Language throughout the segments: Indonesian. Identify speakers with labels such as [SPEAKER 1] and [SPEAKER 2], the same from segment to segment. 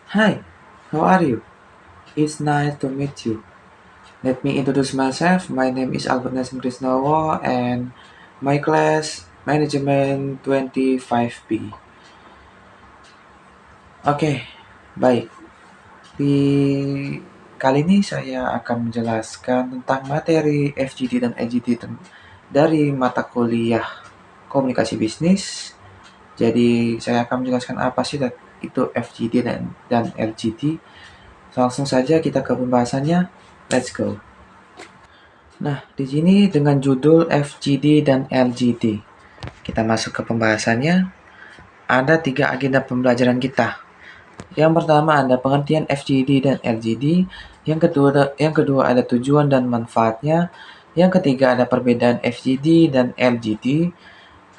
[SPEAKER 1] Hi, how are you? It's nice to meet you. Let me introduce myself. My name is Albert Nasim Krisnowo and my class Management 25B. Oke, baik. Di kali ini saya akan menjelaskan tentang materi FGD dan LGD dari mata kuliah Komunikasi Bisnis. Jadi saya akan menjelaskan apa sih itu FGD dan LGD. Langsung saja kita ke pembahasannya. Let's go. Nah, di sini dengan judul FGD dan LGD. Kita masuk ke pembahasannya. Ada 3 agenda pembelajaran kita. Yang pertama ada pengertian FGD dan LGD. Yang kedua ada tujuan dan manfaatnya. Yang ketiga ada perbedaan FGD dan LGD.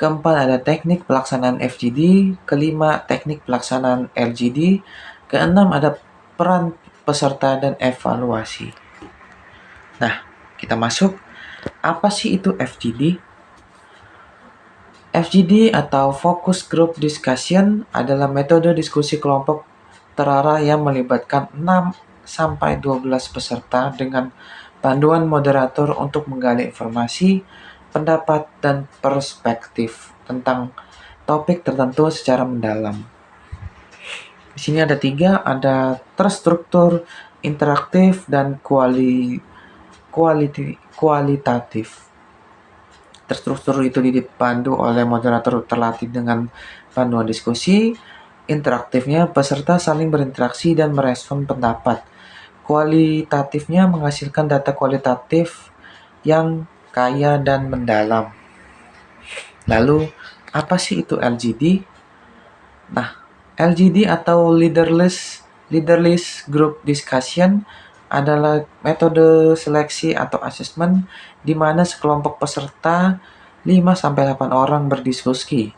[SPEAKER 1] Keempat ada teknik pelaksanaan FGD. Kelima teknik pelaksanaan LGD. Keenam ada peran peserta dan evaluasi. Nah, kita masuk. Apa sih itu FGD? FGD atau Focus Group Discussion adalah metode diskusi kelompok terarah yang melibatkan 6 sampai 12 peserta dengan panduan moderator untuk menggali informasi, pendapat, dan perspektif tentang topik tertentu secara mendalam. Di sini ada 3, ada terstruktur, interaktif, dan kualitatif. Terstruktur itu dipandu oleh moderator terlatih dengan panduan diskusi. Interaktifnya, peserta saling berinteraksi dan merespon pendapat. Kualitatifnya menghasilkan data kualitatif yang kaya dan mendalam. Lalu, apa sih itu LGD? Nah, LGD atau Leaderless Group Discussion adalah metode seleksi atau asesmen di mana sekelompok peserta 5-8 orang berdiskusi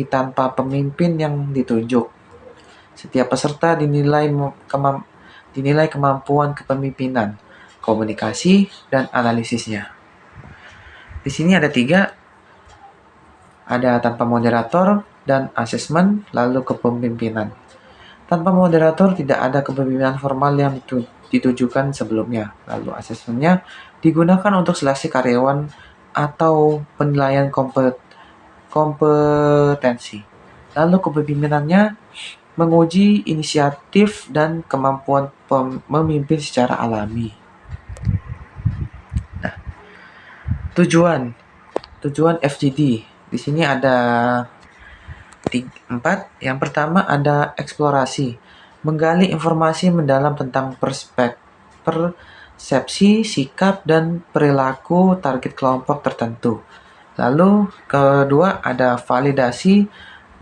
[SPEAKER 1] tanpa pemimpin yang ditunjuk. Setiap peserta dinilai kemampuan kepemimpinan, komunikasi, dan analisisnya. Di sini ada 3, ada tanpa moderator dan asesmen, lalu kepemimpinan. Tanpa moderator tidak ada kepemimpinan formal yang ditujukan sebelumnya. Lalu asesmennya digunakan untuk seleksi karyawan atau penilaian kompetensi. Lalu kepemimpinannya menguji inisiatif dan kemampuan memimpin secara alami. Nah, tujuan FGD. Di sini ada 4. Yang pertama ada eksplorasi, menggali informasi mendalam tentang persepsi, sikap, dan perilaku target kelompok tertentu. Lalu kedua ada validasi,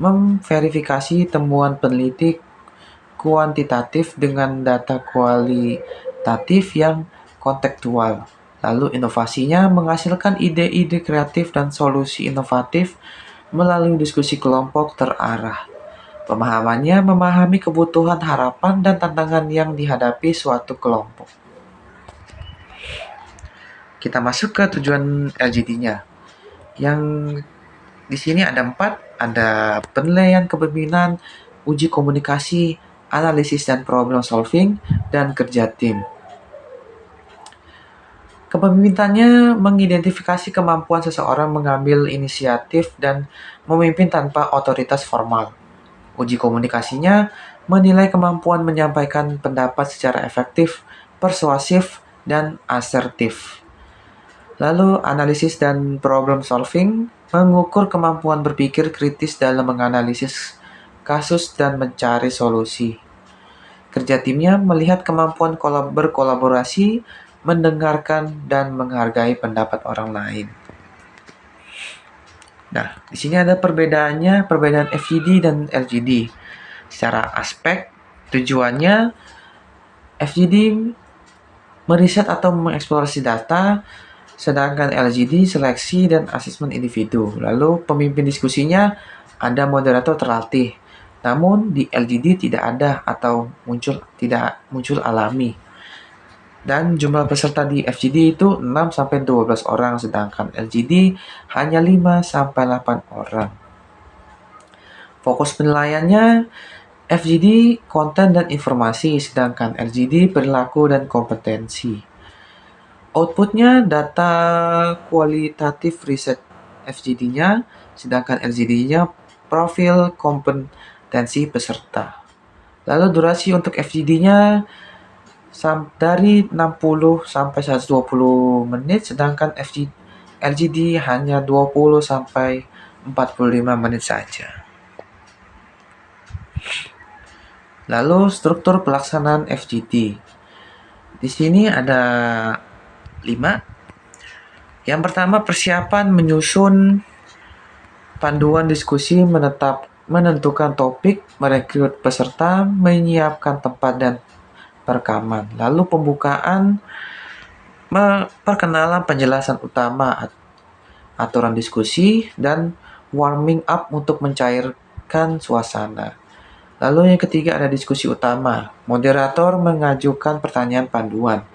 [SPEAKER 1] memverifikasi temuan peneliti kuantitatif dengan data kualitatif yang kontekstual. Lalu inovasinya menghasilkan ide-ide kreatif dan solusi inovatif melalui diskusi kelompok terarah. Pemahamannya memahami kebutuhan, harapan, dan tantangan yang dihadapi suatu kelompok. Kita masuk ke tujuan LGD-nya. Yang di sini ada 4, ada penilaian kepemimpinan, uji komunikasi, analisis dan problem solving, dan kerja tim. Kepemimpinannya mengidentifikasi kemampuan seseorang mengambil inisiatif dan memimpin tanpa otoritas formal. Uji komunikasinya menilai kemampuan menyampaikan pendapat secara efektif, persuasif, dan asertif. Lalu analisis dan problem solving mengukur kemampuan berpikir kritis dalam menganalisis kasus dan mencari solusi. Kerja timnya melihat kemampuan berkolaborasi, mendengarkan, dan menghargai pendapat orang lain. Nah, di sini ada perbedaan FGD dan LGD. Secara aspek, tujuannya FGD meriset atau mengeksplorasi data, sedangkan LGD seleksi dan asesmen individu. Lalu pemimpin diskusinya ada moderator terlatih. Namun di LGD tidak ada atau tidak muncul alami. Dan jumlah peserta di FGD itu 6-12 orang, sedangkan LGD hanya 5-8 orang. Fokus penilaiannya FGD konten dan informasi, sedangkan LGD perilaku dan kompetensi. Outputnya data kualitatif riset FGD-nya, sedangkan LGD-nya profil kompetensi peserta. Lalu durasi untuk FGD-nya dari 60 sampai 120 menit, sedangkan LGD hanya 20 sampai 45 menit saja. Lalu struktur pelaksanaan FGD. Di sini ada 5. Yang pertama, persiapan menyusun panduan diskusi, menentukan topik, merekrut peserta, menyiapkan tempat dan perekaman. Lalu pembukaan, perkenalan, penjelasan utama, aturan diskusi, dan warming up untuk mencairkan suasana. Lalu yang ketiga ada diskusi utama. Moderator mengajukan pertanyaan panduan,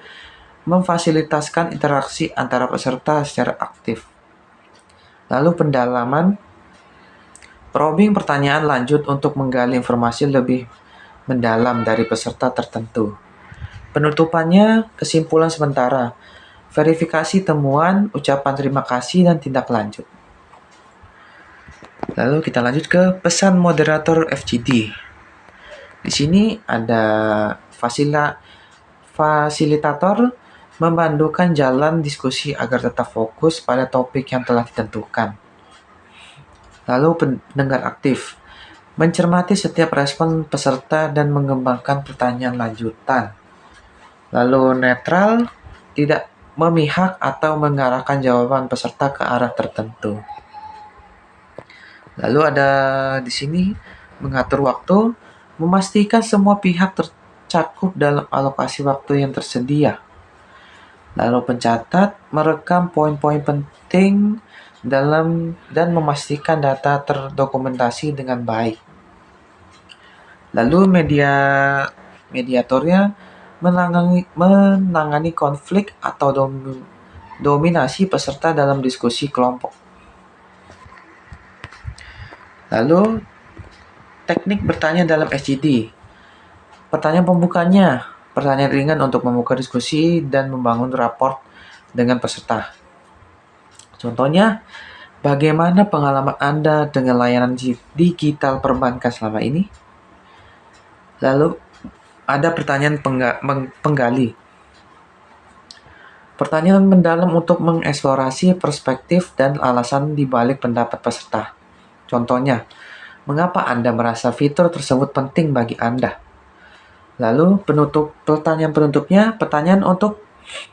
[SPEAKER 1] memfasilitasikan interaksi antara peserta secara aktif. Lalu pendalaman, probing pertanyaan lanjut untuk menggali informasi lebih mendalam dari peserta tertentu. Penutupannya, kesimpulan sementara, verifikasi temuan, ucapan terima kasih, dan tindak lanjut. Lalu kita lanjut ke pesan moderator FGD. Di sini ada fasilitator memandukan jalan diskusi agar tetap fokus pada topik yang telah ditentukan. Lalu pendengar aktif mencermati setiap respon peserta dan mengembangkan pertanyaan lanjutan. Lalu netral, tidak memihak atau mengarahkan jawaban peserta ke arah tertentu. Lalu ada di sini mengatur waktu, memastikan semua pihak tercakup dalam alokasi waktu yang tersedia. Lalu pencatat, merekam poin-poin penting dan memastikan data terdokumentasi dengan baik. Lalu mediatornya menangani konflik atau dominasi peserta dalam diskusi kelompok. Lalu teknik bertanya dalam FGD. Pertanyaan pembukanya, pertanyaan ringan untuk membuka diskusi dan membangun raport dengan peserta. Contohnya, bagaimana pengalaman Anda dengan layanan digital perbankan selama ini? Lalu ada pertanyaan penggali. Pertanyaan mendalam untuk mengeksplorasi perspektif dan alasan di balik pendapat peserta. Contohnya, mengapa Anda merasa fitur tersebut penting bagi Anda? Lalu pertanyaan penutupnya, pertanyaan untuk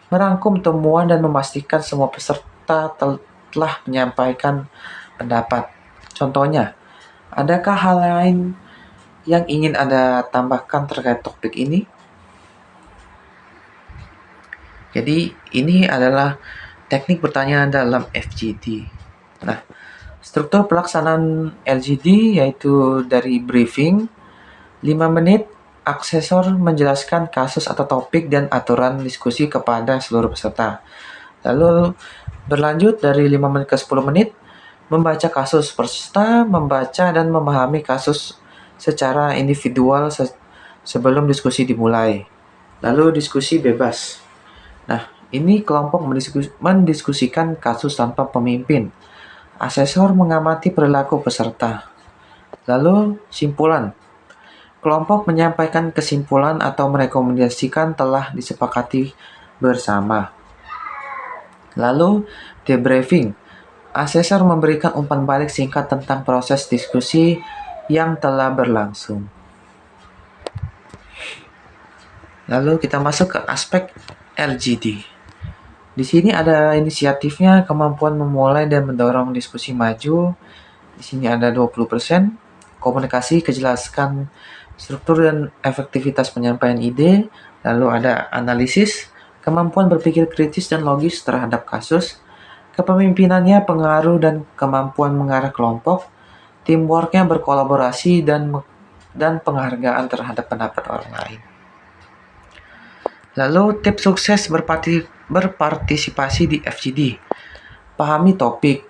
[SPEAKER 1] merangkum temuan dan memastikan semua peserta telah menyampaikan pendapat. Contohnya, adakah hal lain yang ingin Anda tambahkan terkait topik ini? Jadi, ini adalah teknik pertanyaan dalam FGD. Nah, struktur pelaksanaan LGD yaitu dari briefing, 5 menit, aksesor menjelaskan kasus atau topik dan aturan diskusi kepada seluruh peserta. Lalu berlanjut dari 5 menit ke 10 menit, membaca kasus peserta, membaca dan memahami kasus secara individual sebelum diskusi dimulai. Lalu diskusi bebas. Nah, ini kelompok mendiskusikan kasus tanpa pemimpin. Asesor mengamati perilaku peserta. Lalu simpulan. Kelompok menyampaikan kesimpulan atau merekomendasikan telah disepakati bersama. Lalu debriefing. Asesor memberikan umpan balik singkat tentang proses diskusi yang telah berlangsung. Lalu kita masuk ke aspek LGD. Di sini ada inisiatifnya, kemampuan memulai dan mendorong diskusi maju. Di sini ada 20%. Komunikasi, kejelaskan struktur dan efektivitas penyampaian ide. Lalu ada analisis, kemampuan berpikir kritis dan logis terhadap kasus. Kepemimpinannya, pengaruh dan kemampuan mengarah kelompok. Teamworknya, berkolaborasi dan penghargaan terhadap pendapat orang lain. Lalu tips sukses berpartisipasi di FGD. Pahami topik,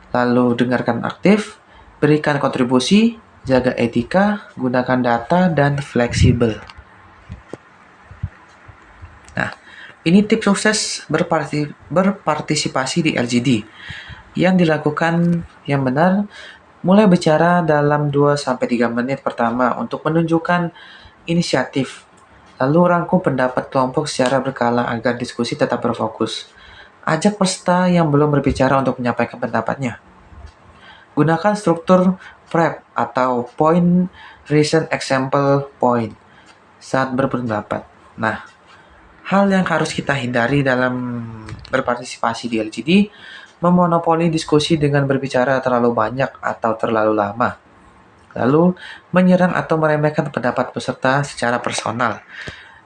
[SPEAKER 1] lalu dengarkan aktif, berikan kontribusi, jaga etika, gunakan data, dan fleksibel. Nah, ini tips sukses berpartisipasi di LGD. Yang dilakukan yang benar, mulai bicara dalam 2-3 menit pertama untuk menunjukkan inisiatif. Lalu rangkum pendapat kelompok secara berkala agar diskusi tetap berfokus. Ajak peserta yang belum berbicara untuk menyampaikan pendapatnya. Gunakan struktur PREP atau Point, Reason, Example, Point saat berpendapat. Nah, hal yang harus kita hindari dalam berpartisipasi di LGD, memonopoli diskusi dengan berbicara terlalu banyak atau terlalu lama. Lalu, menyerang atau meremehkan pendapat peserta secara personal.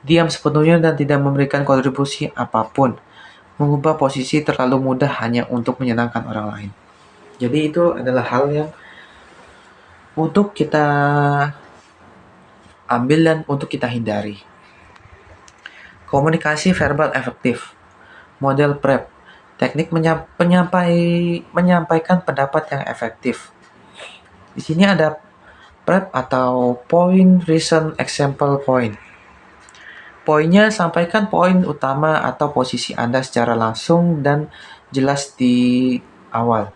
[SPEAKER 1] Diam sepenuhnya dan tidak memberikan kontribusi apapun. Mengubah posisi terlalu mudah hanya untuk menyenangkan orang lain. Jadi itu adalah hal yang untuk kita ambil dan untuk kita hindari. Komunikasi verbal efektif. Model PREP. Teknik menyampaikan pendapat yang efektif. Di sini ada PREP atau Point, Reason, Example, Point. Poinnya, sampaikan poin utama atau posisi Anda secara langsung dan jelas di awal.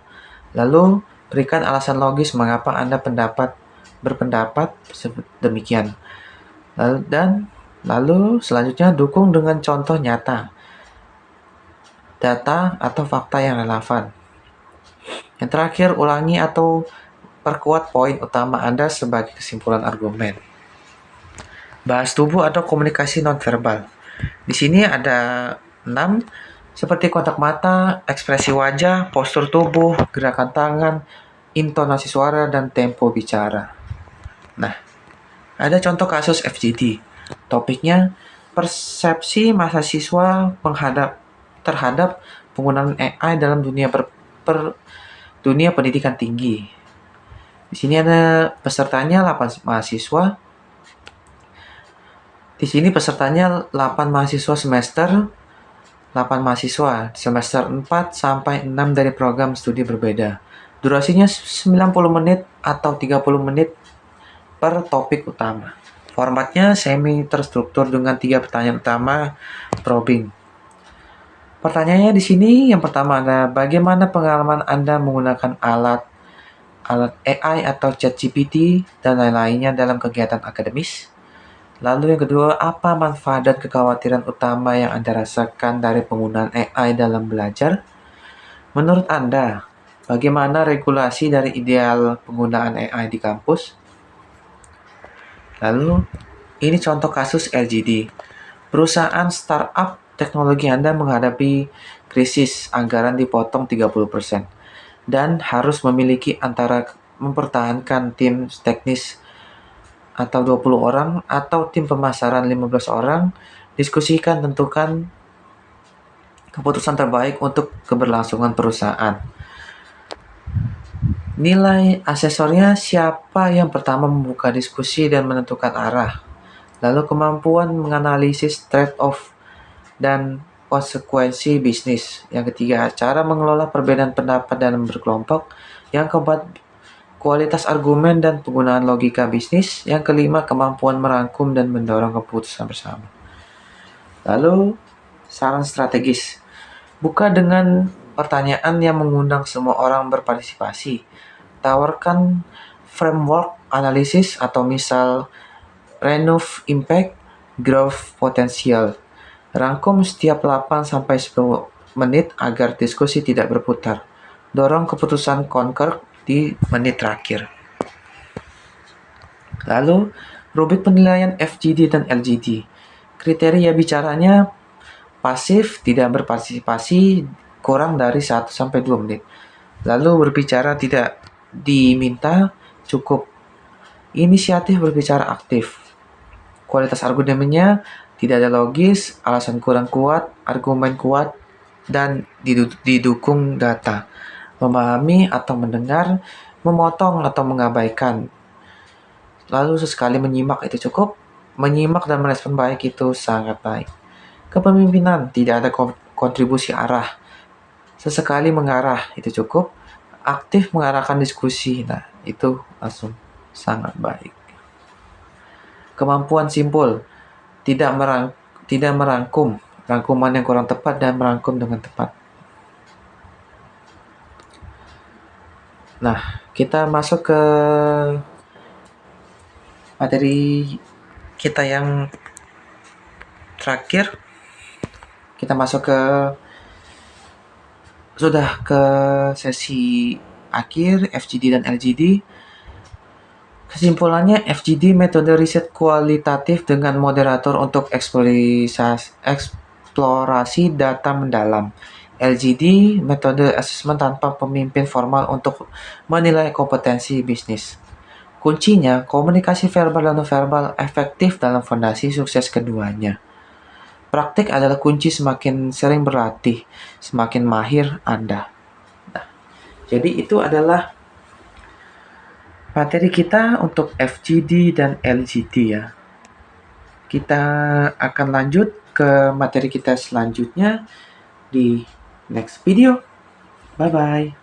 [SPEAKER 1] Lalu, berikan alasan logis mengapa Anda berpendapat demikian. Lalu selanjutnya dukung dengan contoh nyata, data atau fakta yang relevan. Yang terakhir, ulangi atau perkuat poin utama Anda sebagai kesimpulan argumen. Bahas tubuh atau komunikasi nonverbal. Di sini ada 6, seperti kontak mata, ekspresi wajah, postur tubuh, gerakan tangan, intonasi suara, dan tempo bicara. Nah, ada contoh kasus FGD. Topiknya persepsi mahasiswa terhadap penggunaan AI dalam dunia pendidikan tinggi. Di sini ada pesertanya 8 mahasiswa. Di sini pesertanya 8 mahasiswa semester 4 sampai 6 dari program studi berbeda. Durasinya 90 menit atau 30 menit per topik utama. Formatnya semi terstruktur dengan 3 pertanyaan utama probing. Pertanyaannya di sini yang pertama adalah bagaimana pengalaman Anda menggunakan alat AI atau ChatGPT dan lain-lainnya dalam kegiatan akademis? Lalu yang kedua, apa manfaat dan kekhawatiran utama yang Anda rasakan dari penggunaan AI dalam belajar? Menurut Anda, bagaimana regulasi dari ideal penggunaan AI di kampus? Lalu, ini contoh kasus LGD. Perusahaan startup teknologi Anda menghadapi krisis, anggaran dipotong 30%, dan harus memiliki antara mempertahankan tim teknis atau 20 orang atau tim pemasaran 15 orang, diskusikan tentukan keputusan terbaik untuk keberlangsungan perusahaan. Nilai asesornya, siapa yang pertama membuka diskusi dan menentukan arah. Lalu kemampuan menganalisis trade-off dan konsekuensi bisnis. Yang ketiga, cara mengelola perbedaan pendapat dalam berkelompok. Yang keempat, kualitas argumen dan penggunaan logika bisnis. Yang kelima, kemampuan merangkum dan mendorong keputusan bersama. Lalu, saran strategis. Buka dengan pertanyaan yang mengundang semua orang berpartisipasi. Tawarkan framework analisis atau misal Renov Impact, Growth Potential. Rangkum setiap 8-10 menit agar diskusi tidak berputar. Dorong keputusan concur di menit terakhir. Lalu, rubrik penilaian FGD dan LGD. Kriteria bicaranya pasif, tidak berpartisipasi, kurang dari 1-2 menit. Lalu berbicara tidak diminta, cukup. Inisiatif berbicara aktif. Kualitas argumennya tidak ada logis, alasan kurang kuat, argumen kuat, dan didukung data. Memahami atau mendengar, memotong atau mengabaikan. Lalu sesekali menyimak itu cukup. Menyimak dan merespon baik itu sangat baik. Kepemimpinan, tidak ada kontribusi arah. Sesekali mengarah, itu cukup. Aktif mengarahkan diskusi, nah itu langsung. Sangat baik. Kemampuan simpul, tidak merangkum, rangkuman yang kurang tepat dan merangkum dengan tepat. Nah, kita masuk ke materi kita yang terakhir. Kita masuk sudah ke sesi akhir FGD dan LGD. Kesimpulannya, FGD metode riset kualitatif dengan moderator untuk eksplorasi data mendalam. LGD metode assessment tanpa pemimpin formal untuk menilai kompetensi bisnis. Kuncinya, komunikasi verbal dan non-verbal efektif dalam fondasi sukses keduanya. Praktik adalah kunci, semakin sering berlatih, semakin mahir Anda. Nah, jadi itu adalah materi kita untuk FGD dan LGD ya. Kita akan lanjut ke materi kita selanjutnya di next video. Bye-bye.